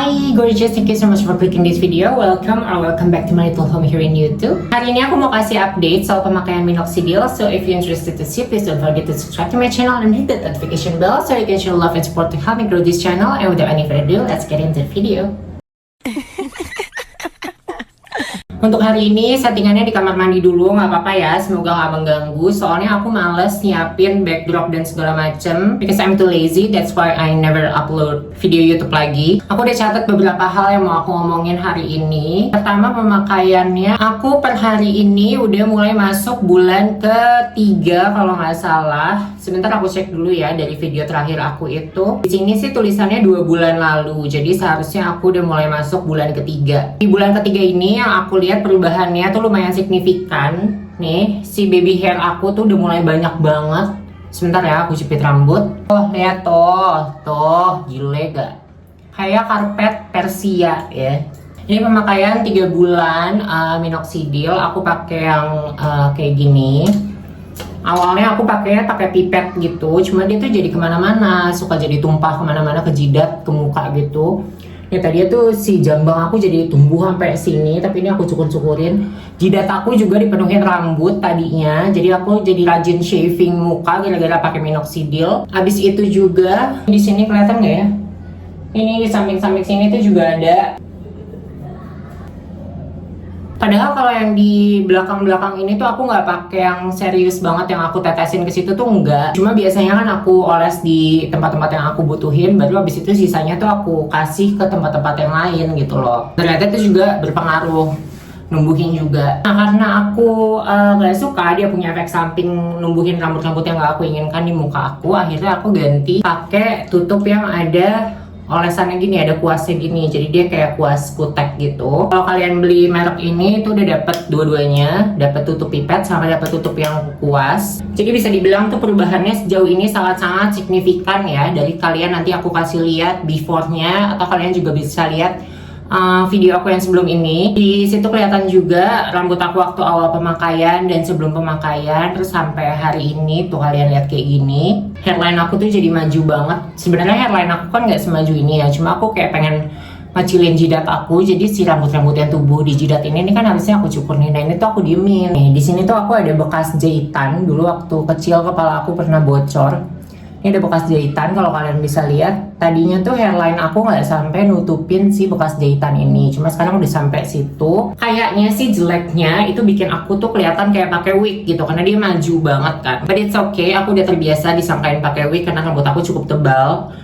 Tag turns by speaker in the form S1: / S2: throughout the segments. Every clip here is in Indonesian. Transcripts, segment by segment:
S1: Hi gorgeous, thank you so much for clicking this video. Welcome back to my little home here in YouTube. Hari ini aku mau kasih update soal pemakaian minoxidil. So if you're interested to see, please don't forget to subscribe to my channel and hit that notification bell so you can show love and support to help me grow this channel. And without any further ado, let's get into the video. Untuk hari ini settingannya di kamar mandi dulu, nggak apa-apa ya, semoga nggak mengganggu. Soalnya aku males nyiapin backdrop dan segala macem, because I'm too lazy. That's why I never upload video YouTube lagi. Aku udah catat beberapa hal yang mau aku ngomongin hari ini. Pertama, pemakaiannya. Aku per hari ini udah mulai masuk bulan ketiga kalau nggak salah. Sebentar aku cek dulu ya dari video terakhir aku itu. Di sini sih tulisannya 2 bulan lalu. Jadi seharusnya aku udah mulai masuk bulan ketiga. Di bulan ketiga ini yang aku lihat perubahannya tuh lumayan signifikan. Nih, si baby hair aku tuh udah mulai banyak banget. Sebentar ya, aku jepit rambut. Oh, lihat tuh, gile gak? Kayak karpet Persia ya. Ini pemakaian 3 bulan minoxidil. Aku pakai yang kayak gini. Awalnya aku pakai pipet gitu, cuma dia tuh jadi kemana-mana, suka jadi tumpah kemana-mana, ke jidat, ke muka gitu. Ya tadi tuh si jambang aku jadi tumbuh sampai sini, tapi ini aku cukur-cukurin. Jidat aku juga dipenuhin rambut tadinya, jadi aku jadi rajin shaving muka gara-gara pakai minoxidil. Abis itu juga di sini kelihatan nggak ya? Ini di samping-samping sini tuh juga ada. Padahal kalau yang di belakang-belakang ini tuh aku nggak pakai yang serius banget yang aku tetesin ke situ tuh enggak. Cuma biasanya kan aku oles di tempat-tempat yang aku butuhin, baru habis itu sisanya tuh aku kasih ke tempat-tempat yang lain gitu loh. Ternyata itu juga berpengaruh, numbuhin juga. Nah karena aku nggak suka dia punya efek samping numbuhin rambut-rambut yang nggak aku inginkan di muka aku, akhirnya aku ganti pakai tutup yang ada olesannya gini, ada kuasnya gini, jadi dia kayak kuas kutek gitu. Kalau kalian beli merek ini tuh udah dapet dua-duanya, dapet tutup pipet sama dapet tutup yang kuas. Jadi bisa dibilang tuh perubahannya sejauh ini sangat-sangat signifikan ya. Dari kalian nanti aku kasih lihat before-nya, atau kalian juga bisa lihat video aku yang sebelum ini. Di situ kelihatan juga rambut aku waktu awal pemakaian dan sebelum pemakaian, terus sampai hari ini tuh kalian lihat kayak gini. Hairline aku tuh jadi maju banget. Sebenarnya hairline aku kan nggak semaju ini ya, cuma aku kayak pengen ngecilin jidat aku. Jadi si rambut-rambut yang tumbuh di jidat ini kan harusnya aku cukur nih. Nah ini tuh aku diemin. Nih di sini tuh aku ada bekas jahitan dulu waktu kecil, kepala aku pernah bocor. Ini ada bekas jahitan, kalau kalian bisa lihat. Tadinya tuh hairline aku nggak sampai nutupin si bekas jahitan ini, cuma sekarang udah sampai situ. Kayaknya sih jeleknya itu bikin aku tuh kelihatan kayak pakai wig gitu, karena dia maju banget kan. But it's okay, aku udah terbiasa disangkain pakai wig karena rambut aku cukup tebal.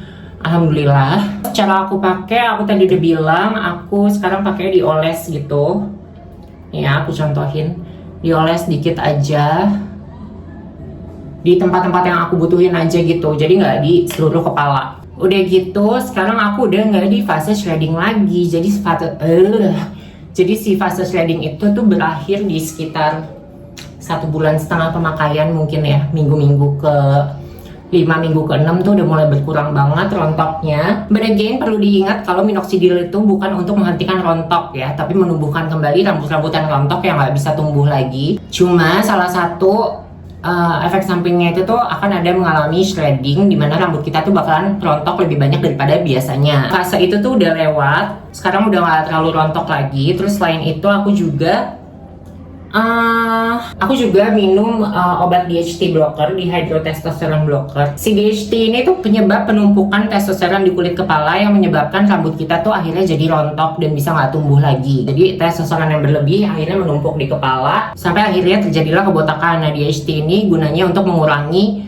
S1: Alhamdulillah. Cara aku pakai, aku tadi udah bilang, aku sekarang pakai dioles gitu. Ya, aku contohin, dioles dikit aja di tempat-tempat yang aku butuhin aja gitu, jadi nggak di seluruh kepala. Udah gitu, sekarang aku udah nggak di fase shredding lagi. Jadi si fase shredding itu tuh berakhir di sekitar 1,5 bulan pemakaian mungkin ya, minggu-minggu ke 5, minggu ke 6 tuh udah mulai berkurang banget rontoknya. But again, perlu diingat kalau minoxidil itu bukan untuk menghentikan rontok ya, tapi menumbuhkan kembali rambut-rambut yang rontok yang nggak bisa tumbuh lagi. Cuma salah satu efek sampingnya itu tuh akan ada mengalami shredding, dimana rambut kita tuh bakalan rontok lebih banyak daripada biasanya. Fase itu tuh udah lewat, sekarang udah gak terlalu rontok lagi. Terus selain itu aku juga minum obat DHT blocker, dihydrotestosterone blocker. Si DHT ini tuh penyebab penumpukan testosteron di kulit kepala yang menyebabkan rambut kita tuh akhirnya jadi rontok dan bisa nggak tumbuh lagi. Jadi testosteron yang berlebih akhirnya menumpuk di kepala sampai akhirnya terjadilah kebotakan. Nah DHT ini gunanya untuk mengurangi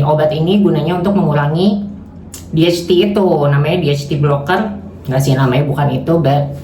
S1: obat ini gunanya untuk mengurangi DHT itu, namanya DHT blocker. Nggak sih, namanya bukan itu, but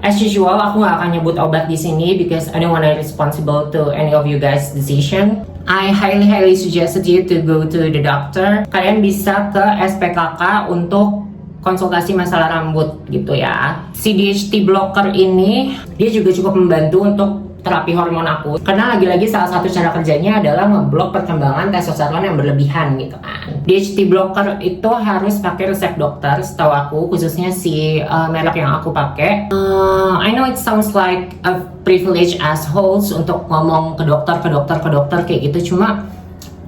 S1: as usual, aku nggak akan nyebut obat di sini because I don't want to be responsible to any of you guys' decision. I highly suggest you to go to the doctor. Kalian bisa ke SPKK untuk konsultasi masalah rambut gitu ya. Si DHT blocker ini dia juga cukup membantu untuk terapi hormon aku, karena lagi-lagi salah satu cara kerjanya adalah ngeblok perkembangan testosteron yang berlebihan gitu kan. DHT blocker itu harus pakai resep dokter setahu aku, khususnya si merek yang aku pakai. I know it sounds like a privileged assholes untuk ngomong ke dokter kayak gitu, cuma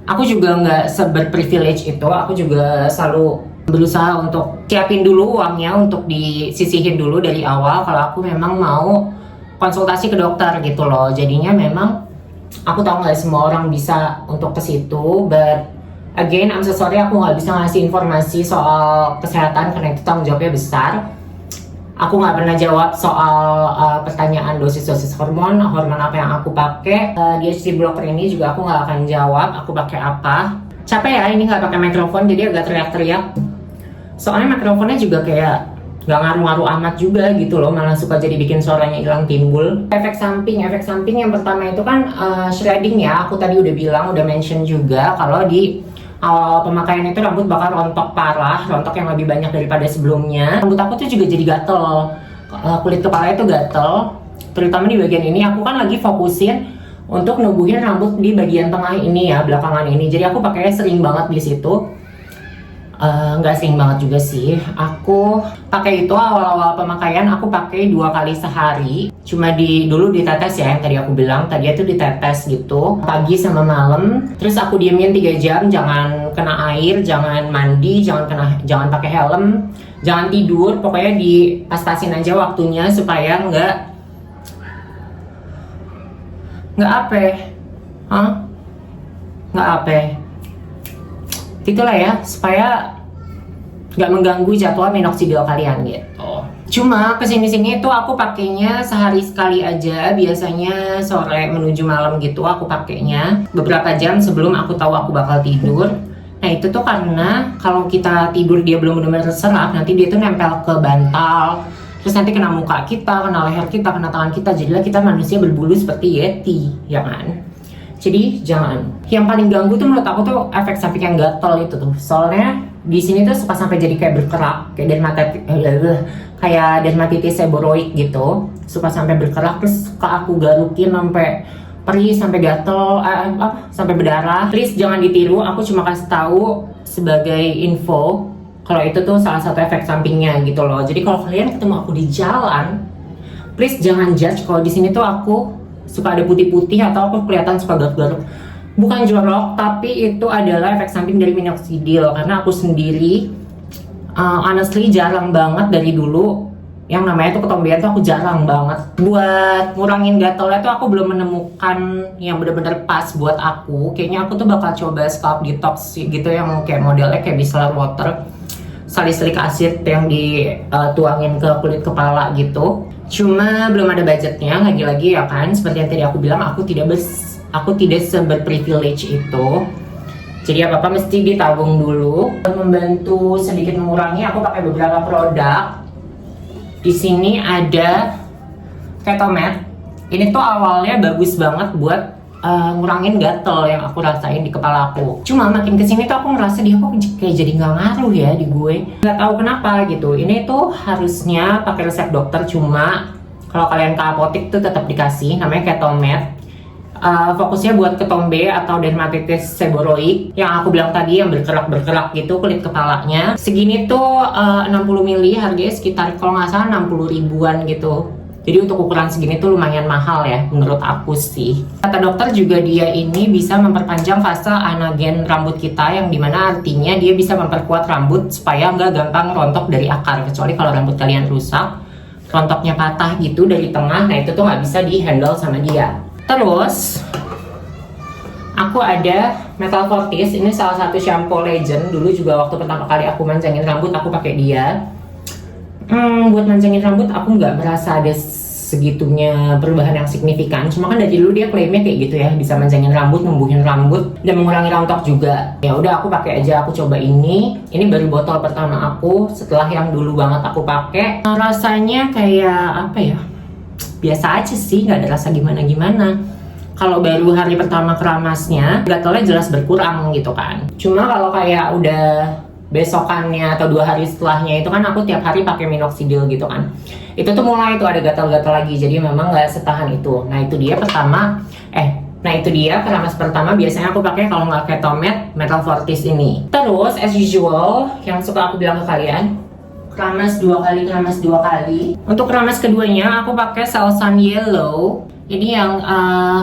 S1: aku juga nggak seberprivilege itu. Aku juga selalu berusaha untuk siapin dulu uangnya untuk disisihin dulu dari awal kalau aku memang mau konsultasi ke dokter gitu loh. Jadinya memang aku tahu nggak semua orang bisa untuk ke situ, but again I'm so sorry aku nggak bisa ngasih informasi soal kesehatan karena itu tanggung jawabnya besar. Aku nggak pernah jawab soal pertanyaan dosis-dosis hormon apa yang aku pakai. DHT blocker ini juga aku nggak akan jawab aku pakai apa. Capek ya ini nggak pakai mikrofon jadi agak teriak-teriak. Soalnya mikrofonnya juga kayak nggak ngaruh-ngaruh amat juga gitu loh, malah suka jadi bikin suaranya hilang timbul. Efek samping yang pertama itu kan shredding ya. Aku tadi udah bilang, udah mention juga kalau di awal pemakaian itu rambut bakal rontok parah, rontok yang lebih banyak daripada sebelumnya. Rambut aku tuh juga jadi gatel, kulit kepala itu gatel, terutama di bagian ini. Aku kan lagi fokusin untuk nubuhin rambut di bagian tengah ini ya, belakangan ini. Jadi aku pakainya sering banget di situ. Nggak sering banget juga sih. Aku pakai itu awal-awal pemakaian aku pakai 2 kali sehari. Cuma dulu ditetes ya, yang tadi aku bilang tadi itu ditetes gitu pagi sama malam. Terus aku diemin 3 jam, jangan kena air, jangan mandi, jangan pakai helm, jangan tidur. Pokoknya pas-pasin aja waktunya supaya nggak itulah ya, supaya nggak mengganggu jadwal minoxidil kalian gitu. Cuma kesini-sini itu aku pakainya sehari sekali aja, biasanya sore menuju malam gitu aku pakainya beberapa jam sebelum aku tahu aku bakal tidur. Nah itu tuh karena kalau kita tidur dia belum benar-benar terserap, nanti dia tuh nempel ke bantal, terus nanti kena muka kita, kena leher kita, kena tangan kita, jadilah kita manusia berbulu seperti Yeti, ya kan? Jadi jangan. Yang paling ganggu tuh menurut aku tuh efek samping yang gatel itu tuh. Soalnya di sini tuh suka sampai jadi kayak berkerak, kayak dermatitis seboroid gitu. Suka sampai berkerak, terus suka aku garukin sampai perih, sampai gatel, sampai berdarah. Please jangan ditiru. Aku cuma kasih tahu sebagai info kalau itu tuh salah satu efek sampingnya gitu loh. Jadi kalau kalian ketemu aku di jalan, please jangan judge kalau di sini tuh aku suka ada putih-putih atau aku kelihatan suka garuk-garuk. Bukan jorok, tapi itu adalah efek samping dari minoxidil. Karena aku sendiri honestly jarang banget dari dulu yang namanya tuh ketombean tuh aku jarang banget. Buat ngurangin gatalnya tuh aku belum menemukan yang bener-bener pas buat aku. Kayaknya aku tuh bakal coba scalp detox gitu yang kayak modelnya kayak micellar water, salicylic acid yang dituangin ke kulit kepala gitu. Cuma belum ada budgetnya, lagi-lagi ya kan, seperti yang tadi aku bilang, aku tidak seberprivilege itu. Jadi apa-apa mesti ditabung dulu. Untuk membantu sedikit mengurangi, aku pakai beberapa produk. Di sini ada Ketomet. Ini tuh awalnya bagus banget buat ngurangin gatel yang aku rasain di kepala aku. Cuma makin kesini tuh aku ngerasa dia kok kayak jadi nggak ngaruh ya di gue. Nggak tahu kenapa gitu. Ini tuh harusnya pakai resep dokter, cuma kalau kalian ke apotek tuh tetap dikasih. Namanya Ketomet. Fokusnya buat ketombe atau dermatitis seboroid yang aku bilang tadi, yang berkerak-berkerak gitu kulit kepalanya. Segini tuh 60 ml harganya sekitar kalau nggak salah 60 ribuan gitu. Jadi untuk ukuran segini tuh lumayan mahal ya menurut aku sih. Kata dokter juga dia ini bisa memperpanjang fase anagen rambut kita, yang dimana artinya dia bisa memperkuat rambut supaya nggak gampang rontok dari akar. Kecuali kalau rambut kalian rusak, rontoknya patah gitu dari tengah, nah itu tuh nggak bisa di handle sama dia. Terus aku ada Metal Fortis, ini salah satu shampoo legend. Dulu juga waktu pertama kali aku manjangin rambut aku pakai dia. Buat manjangin rambut aku nggak merasa ada segitunya perubahan yang signifikan. Cuma kan dari dulu dia klaimnya kayak gitu ya, bisa manjangin rambut, numbuhin rambut, dan mengurangi rontok juga. Ya udah aku pakai aja, aku coba ini. Ini baru botol pertama aku setelah yang dulu banget aku pakai. Rasanya kayak apa ya? Biasa aja sih, nggak ada rasa gimana-gimana. Kalau baru hari pertama keramasnya, gatalnya jelas berkurang gitu kan. Cuma kalau kayak udah besokannya atau 2 hari setelahnya itu kan aku tiap hari pakai minoxidil gitu kan, itu tuh mulai tuh ada gatal-gatal lagi. Jadi memang nggak setahan itu. Nah itu dia keramas pertama biasanya aku pakai kalau nggak Ketomet, Metal Fortis ini. Terus as usual yang suka aku bilang ke kalian, keramas 2 kali. Untuk keramas keduanya aku pakai Selsun Yellow. Ini yang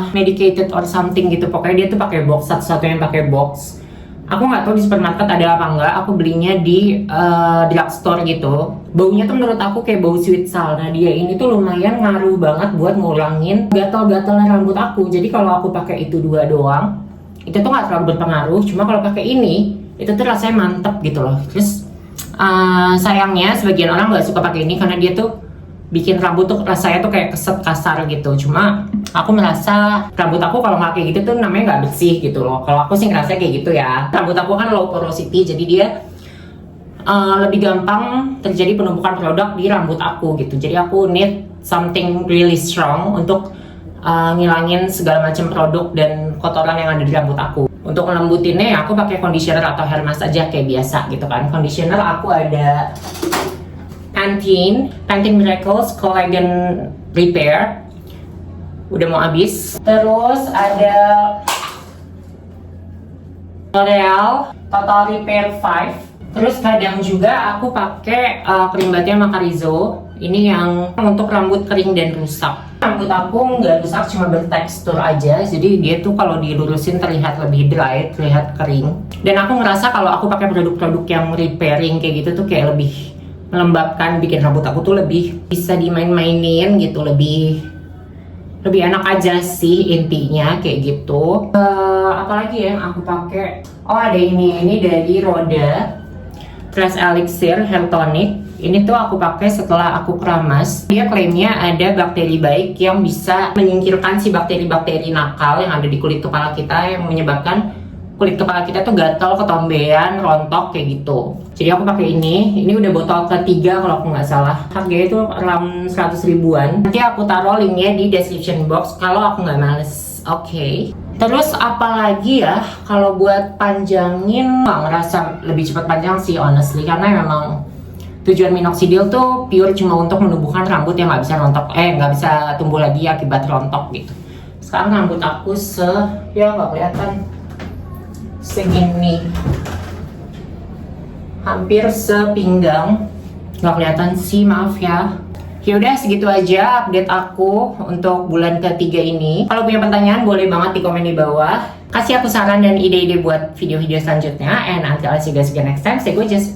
S1: medicated or something gitu. Pokoknya dia tuh pakai box, satu-satunya yang pakai box. Aku nggak tahu di supermarket ada apa enggak. Aku belinya di drugstore gitu. Baunya tuh menurut aku kayak bau sweet salt. Nah dia ini tuh lumayan ngaruh banget buat ngurangin gatal-gatal rambut aku. Jadi kalau aku pakai itu dua doang, itu tuh nggak terlalu berpengaruh. Cuma kalau pakai ini, itu tuh rasanya mantep gitu loh. Terus sayangnya sebagian orang nggak suka pakai ini karena dia tuh bikin rambut tuh rasanya tuh kayak keset kasar gitu. Cuma aku merasa rambut aku kalau nggak kayak gitu tuh namanya nggak bersih gitu loh. Kalau aku sih ngerasa kayak gitu ya. Rambut aku kan low porosity, jadi dia lebih gampang terjadi penumpukan produk di rambut aku gitu. Jadi aku need something really strong untuk ngilangin segala macam produk dan kotoran yang ada di rambut aku. Untuk ngelembutinnya ya aku pakai conditioner atau hair mask aja kayak biasa gitu kan. Conditioner aku ada Pantene Miracles Collagen Repair, udah mau habis. Terus ada L'Oreal Total Repair 5. Terus kadang juga aku pakai krim batnya Macarizo. Ini yang untuk rambut kering dan rusak. Rambut aku nggak rusak, cuma bertekstur aja. Jadi dia tuh kalau dilurusin terlihat lebih dry, terlihat kering. Dan aku ngerasa kalau aku pakai produk-produk yang repairing kayak gitu tuh kayak lebih melembabkan, bikin rambut aku tuh lebih bisa dimain-mainin gitu, lebih enak aja sih intinya kayak gitu. Apalagi ya yang aku pakai? Oh ada ini dari Roda Fresh Elixir Hair Tonic. Ini tuh aku pakai setelah aku keramas. Dia klaimnya ada bakteri baik yang bisa menyingkirkan si bakteri-bakteri nakal yang ada di kulit kepala kita yang menyebabkan kulit kepala kita tuh gatal, ketombean, rontok kayak gitu. Jadi aku pakai ini udah botol ketiga kalau aku nggak salah. Harganya itu around 100 ribuan. Nanti aku taruh linknya di description box kalau aku nggak males. Oke. Terus apalagi ya, kalau buat panjangin nggak ngerasa lebih cepat panjang sih honestly, karena memang tujuan minoxidil tuh pure cuma untuk menumbuhkan rambut yang nggak bisa rontok, nggak bisa tumbuh lagi akibat rontok gitu. Sekarang rambut aku ya nggak kelihatan, segini, hampir sepinggang, nggak kelihatan sih, maaf ya. Yaudah segitu aja update aku untuk bulan ketiga ini. Kalau punya pertanyaan boleh banget di komen di bawah. Kasih aku saran dan ide-ide buat video-video selanjutnya. And until I see you guys again next time, stay gorgeous.